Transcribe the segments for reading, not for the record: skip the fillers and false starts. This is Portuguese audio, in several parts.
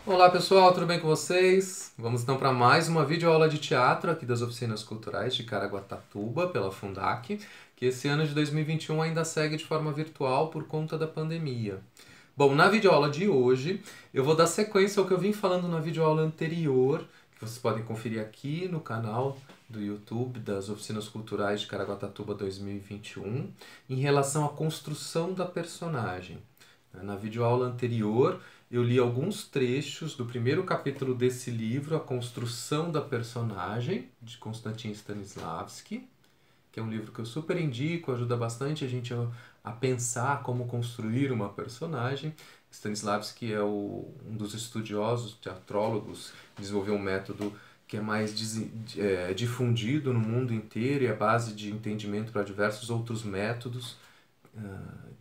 Olá pessoal, tudo bem com vocês? Vamos então para mais uma videoaula de teatro aqui das Oficinas Culturais de Caraguatatuba, pela Fundac, que esse ano de 2021 ainda segue de forma virtual por conta da pandemia. Bom, na videoaula de hoje eu vou dar sequência ao que eu vim falando na videoaula anterior, que vocês podem conferir aqui no canal do YouTube das Oficinas Culturais de Caraguatatuba 2021, em relação à construção da personagem. Na videoaula anterior, eu li alguns trechos do primeiro capítulo desse livro, A Construção da Personagem, de Konstantin Stanislavski, que é um livro que eu super indico, ajuda bastante a gente a pensar como construir uma personagem. Stanislavski é um dos estudiosos, teatrólogos, que desenvolveu um método que é mais difundido no mundo inteiro e é base de entendimento para diversos outros métodos,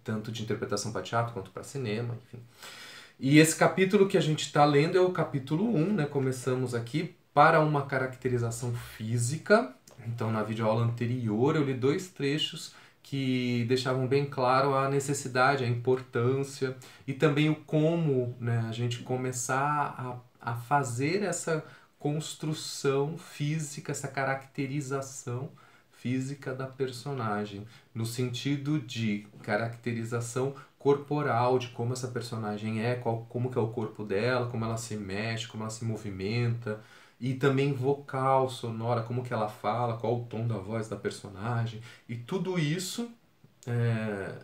tanto de interpretação para teatro quanto para cinema, enfim. E esse capítulo que a gente está lendo é o capítulo 1, né? Começamos aqui para uma caracterização física. Então, na videoaula anterior, eu li dois trechos que deixavam bem claro a necessidade, a importância e também o como, né, a gente começar a fazer essa construção física, essa caracterização física da personagem, no sentido de caracterização corporal, de como essa personagem é, como que é o corpo dela, como ela se mexe, como ela se movimenta, e também vocal, sonora, como que ela fala, qual o tom da voz da personagem, e tudo isso, é,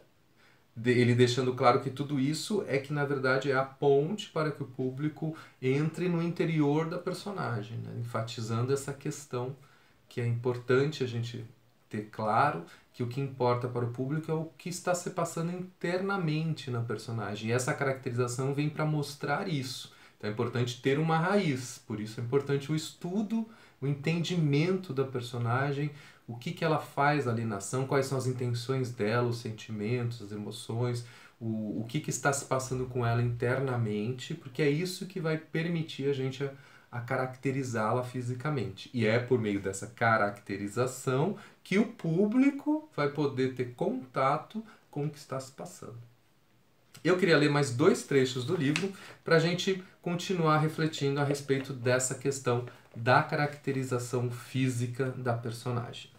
ele deixando claro que tudo isso é que na verdade é a ponte para que o público entre no interior da personagem, né? Enfatizando essa questão que é importante a gente ter claro que o que importa para o público é o que está se passando internamente na personagem. E essa caracterização vem para mostrar isso. Então é importante ter uma raiz, por isso é importante o estudo, o entendimento da personagem, o que ela faz ali na ação, quais são as intenções dela, os sentimentos, as emoções, o que está se passando com ela internamente, porque é isso que vai permitir a gente a caracterizá-la fisicamente. E é por meio dessa caracterização que o público vai poder ter contato com o que está se passando. Eu queria ler mais dois trechos do livro para a gente continuar refletindo a respeito dessa questão da caracterização física da personagem.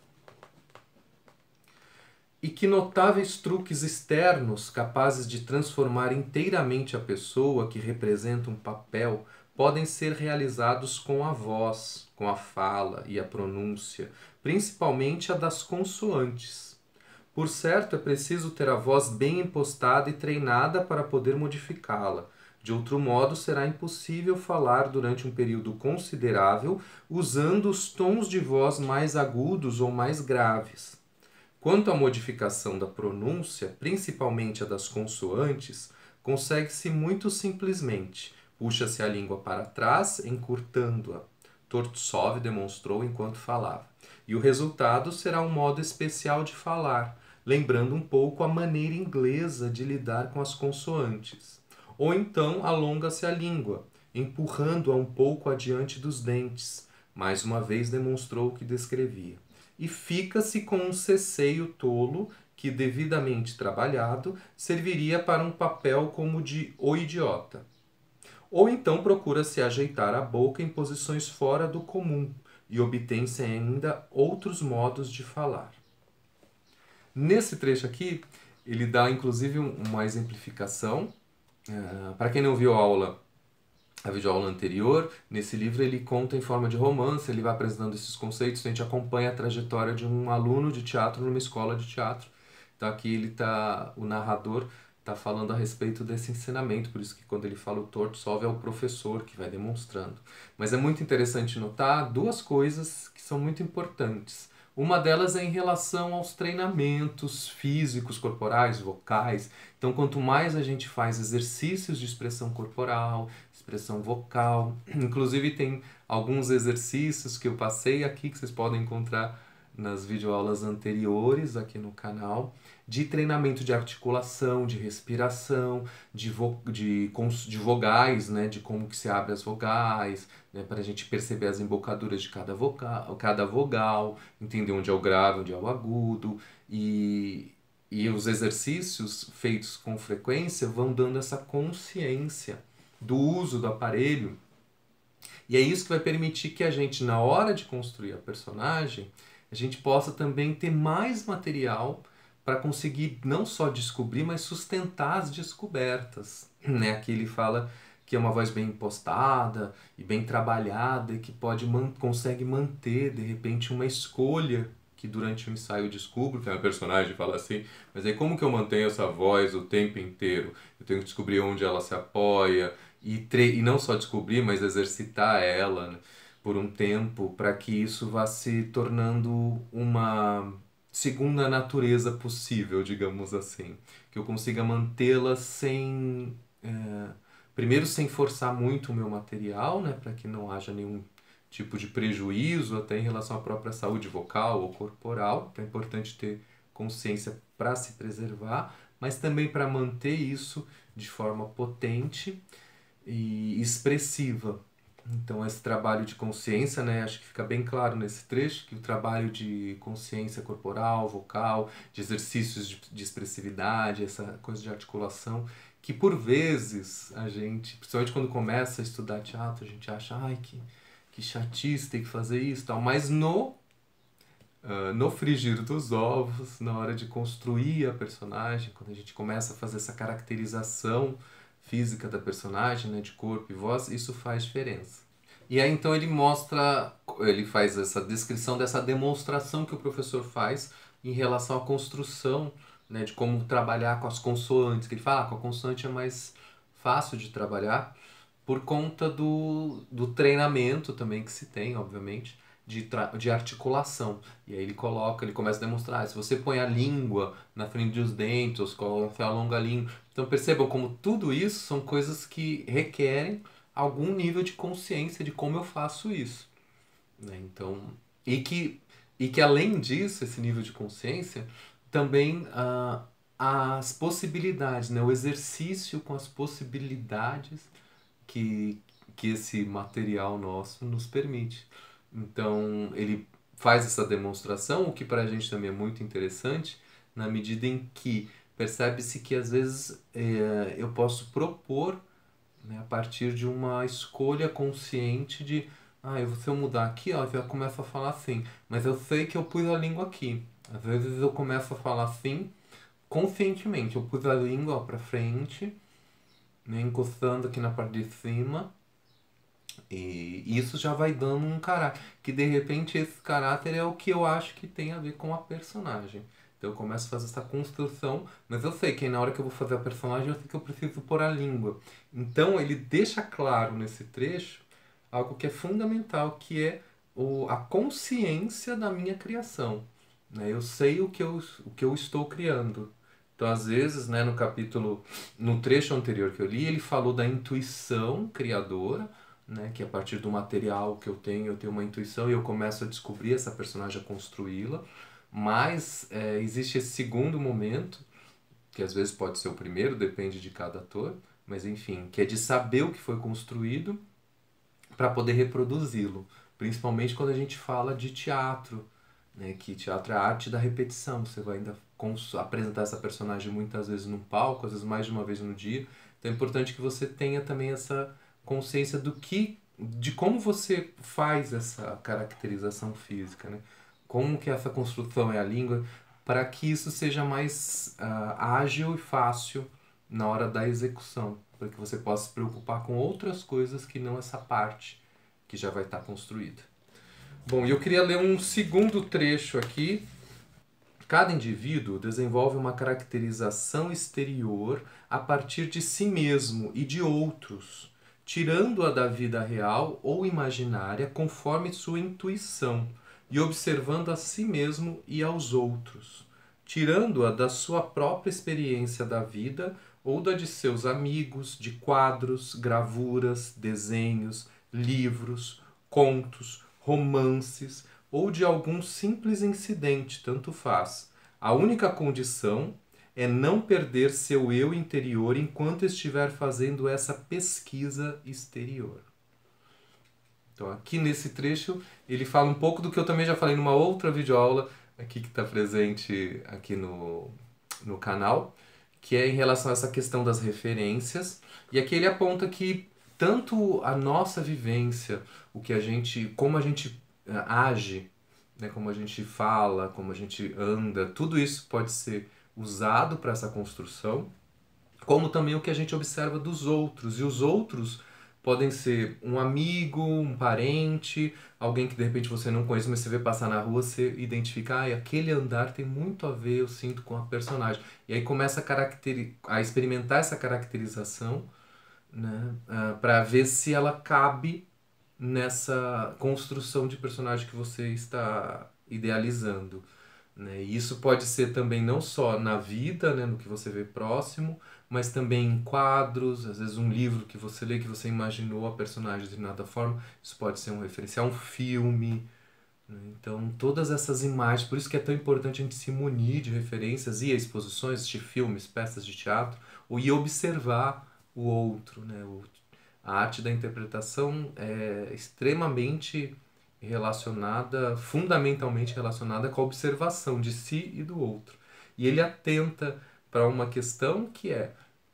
E que notáveis truques externos capazes de transformar inteiramente a pessoa que representa um papel podem ser realizados com a voz, com a fala e a pronúncia, principalmente a das consoantes. Por certo, é preciso ter a voz bem impostada e treinada para poder modificá-la. De outro modo, será impossível falar durante um período considerável usando os tons de voz mais agudos ou mais graves. Quanto à modificação da pronúncia, principalmente a das consoantes, consegue-se muito simplesmente. Puxa-se a língua para trás, encurtando-a. Tortsov demonstrou enquanto falava. E o resultado será um modo especial de falar, lembrando um pouco a maneira inglesa de lidar com as consoantes. Ou então alonga-se a língua, empurrando-a um pouco adiante dos dentes. Mais uma vez demonstrou o que descrevia. E fica-se com um ceceio tolo que, devidamente trabalhado, serviria para um papel como de o idiota. Ou então procura-se ajeitar a boca em posições fora do comum e obtém-se ainda outros modos de falar. Nesse trecho aqui, ele dá inclusive uma exemplificação. Para quem não viu a videoaula anterior, nesse livro ele conta em forma de romance, ele vai apresentando esses conceitos, a gente acompanha a trajetória de um aluno de teatro numa escola de teatro. Então aqui o narrador está falando a respeito desse ensinamento, por isso que quando ele fala o Tortsov é o professor que vai demonstrando. Mas é muito interessante notar duas coisas que são muito importantes. Uma delas é em relação aos treinamentos físicos, corporais, vocais. Então, quanto mais a gente faz exercícios de expressão corporal, expressão vocal, inclusive tem alguns exercícios que eu passei aqui que vocês podem encontrar nas videoaulas anteriores aqui no canal, de treinamento de articulação, de respiração, de vogais, né, de como que se abre as vogais, né, para a gente perceber as embocaduras de cada vogal, entender onde é o grave, onde é o agudo, e os exercícios feitos com frequência vão dando essa consciência do uso do aparelho. E é isso que vai permitir que a gente, na hora de construir a personagem, a gente possa também ter mais material para conseguir não só descobrir, mas sustentar as descobertas. Né? Aqui ele fala que é uma voz bem impostada e bem trabalhada e que consegue manter, de repente, uma escolha que durante o ensaio eu descubro, que a personagem fala assim, mas aí como que eu mantenho essa voz o tempo inteiro? Eu tenho que descobrir onde ela se apoia e não só descobrir, mas exercitar ela, né, por um tempo para que isso vá se tornando uma segunda natureza possível, digamos assim. Que eu consiga mantê-la sem... primeiro, sem forçar muito o meu material, né, para que não haja nenhum tipo de prejuízo até em relação à própria saúde vocal ou corporal. Então é importante ter consciência para se preservar, mas também para manter isso de forma potente e expressiva. Então esse trabalho de consciência, né, acho que fica bem claro nesse trecho que o trabalho de consciência corporal, vocal, de exercícios de expressividade, essa coisa de articulação, que por vezes a gente, principalmente quando começa a estudar teatro, a gente acha, ai, que chatice ter que fazer isso e tal, mas no frigir dos ovos, na hora de construir a personagem, quando a gente começa a fazer essa caracterização física da personagem, né, de corpo e voz, isso faz diferença. E aí então ele faz essa descrição dessa demonstração que o professor faz em relação à construção, né, de como trabalhar com as consoantes, que ele fala, com a consoante é mais fácil de trabalhar por conta do treinamento também que se tem, obviamente, de articulação. E aí ele começa a demonstrar, se você põe a língua na frente dos dentes, ou se você alonga a língua. Então percebam como tudo isso são coisas que requerem algum nível de consciência de como eu faço isso. Né? Então, e que, e que além disso, esse nível de consciência, também as possibilidades, né? O exercício com as possibilidades que, que esse material nosso nos permite. Então, ele faz essa demonstração, o que para a gente também é muito interessante, na medida em que percebe-se que às vezes eu posso propor, né, a partir de uma escolha consciente de se eu mudar aqui, ó, eu já começo a falar assim, mas eu sei que eu pus a língua aqui. Às vezes eu começo a falar assim conscientemente, eu pus a língua para frente, né, encostando aqui na parte de cima, e isso já vai dando um caráter, que de repente esse caráter é o que eu acho que tem a ver com a personagem. Então eu começo a fazer essa construção, mas eu sei que na hora que eu vou fazer a personagem eu sei que eu preciso pôr a língua. Então ele deixa claro nesse trecho algo que é fundamental, que é a consciência da minha criação. Né? Eu sei o que eu estou criando. Então, às vezes, né, no trecho anterior que eu li, ele falou da intuição criadora, né, que a partir do material que eu tenho uma intuição e eu começo a descobrir essa personagem, a construí-la. Mas existe esse segundo momento, que às vezes pode ser o primeiro, depende de cada ator, mas enfim, que é de saber o que foi construído para poder reproduzi-lo. Principalmente quando a gente fala de teatro, né? Que teatro é a arte da repetição. Você vai ainda apresentar essa personagem muitas vezes num palco, às vezes mais de uma vez no dia. Então é importante que você tenha também essa consciência de como você faz essa caracterização física, né? Como que essa construção é a língua, para que isso seja mais ágil e fácil na hora da execução, para que você possa se preocupar com outras coisas que não essa parte que já vai estar construída. Bom, eu queria ler um segundo trecho aqui. Cada indivíduo desenvolve uma caracterização exterior a partir de si mesmo e de outros, tirando-a da vida real ou imaginária conforme sua intuição e observando a si mesmo e aos outros, tirando-a da sua própria experiência da vida ou da de seus amigos, de quadros, gravuras, desenhos, livros, contos, romances ou de algum simples incidente, tanto faz. A única condição é não perder seu eu interior enquanto estiver fazendo essa pesquisa exterior. Então, aqui nesse trecho, ele fala um pouco do que eu também já falei numa outra videoaula aqui que está presente aqui no canal, que é em relação a essa questão das referências. E aqui ele aponta que tanto a nossa vivência, como a gente age, né, como a gente fala, como a gente anda, tudo isso pode ser usado para essa construção, como também o que a gente observa dos outros. E os outros podem ser um amigo, um parente, alguém que de repente você não conhece, mas você vê passar na rua, você identifica, ah, aquele andar tem muito a ver, eu sinto, com a personagem. E aí começa a experimentar essa caracterização, né, para ver se ela cabe nessa construção de personagem que você está idealizando, né? E isso pode ser também não só na vida, né, no que você vê próximo, mas também em quadros, às vezes um livro que você lê que você imaginou a personagem de determinada forma, isso pode ser um referencial, um filme, né? Então todas essas imagens, por isso que é tão importante a gente se munir de referências, ir a exposições, assistir filmes, peças de teatro, ou ir observar o outro, né? A arte da interpretação é extremamente relacionada, fundamentalmente relacionada com a observação de si e do outro. E ele atenta para uma questão que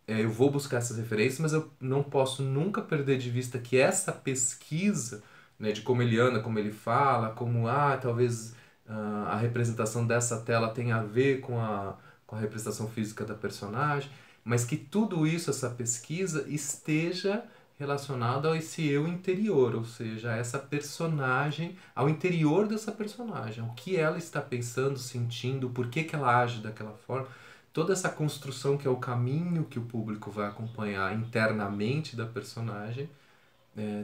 eu vou buscar essas referências, mas eu não posso nunca perder de vista que essa pesquisa, né, de como ele anda, como ele fala, como talvez a representação dessa tela tenha a ver com a representação física da personagem, mas que tudo isso, essa pesquisa, esteja relacionado a esse eu interior, ou seja, a essa personagem, ao interior dessa personagem, o que ela está pensando, sentindo, por que ela age daquela forma. Toda essa construção que é o caminho que o público vai acompanhar internamente da personagem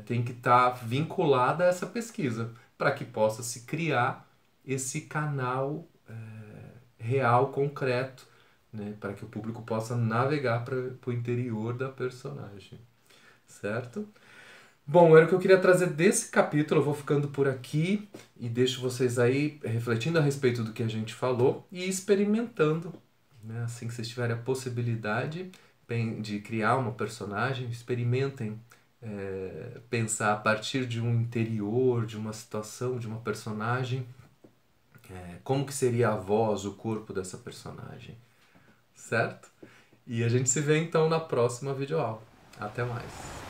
tem que estar vinculada a essa pesquisa, para que possa se criar esse canal real, concreto, né, para que o público possa navegar para o interior da personagem. Certo? Bom, era o que eu queria trazer desse capítulo. Eu vou ficando por aqui e deixo vocês aí refletindo a respeito do que a gente falou e experimentando, né? Assim que vocês tiverem a possibilidade de criar uma personagem, experimentem pensar a partir de um interior, de uma situação, de uma personagem, como que seria a voz, o corpo dessa personagem, certo? E a gente se vê então na próxima videoaula. Até mais!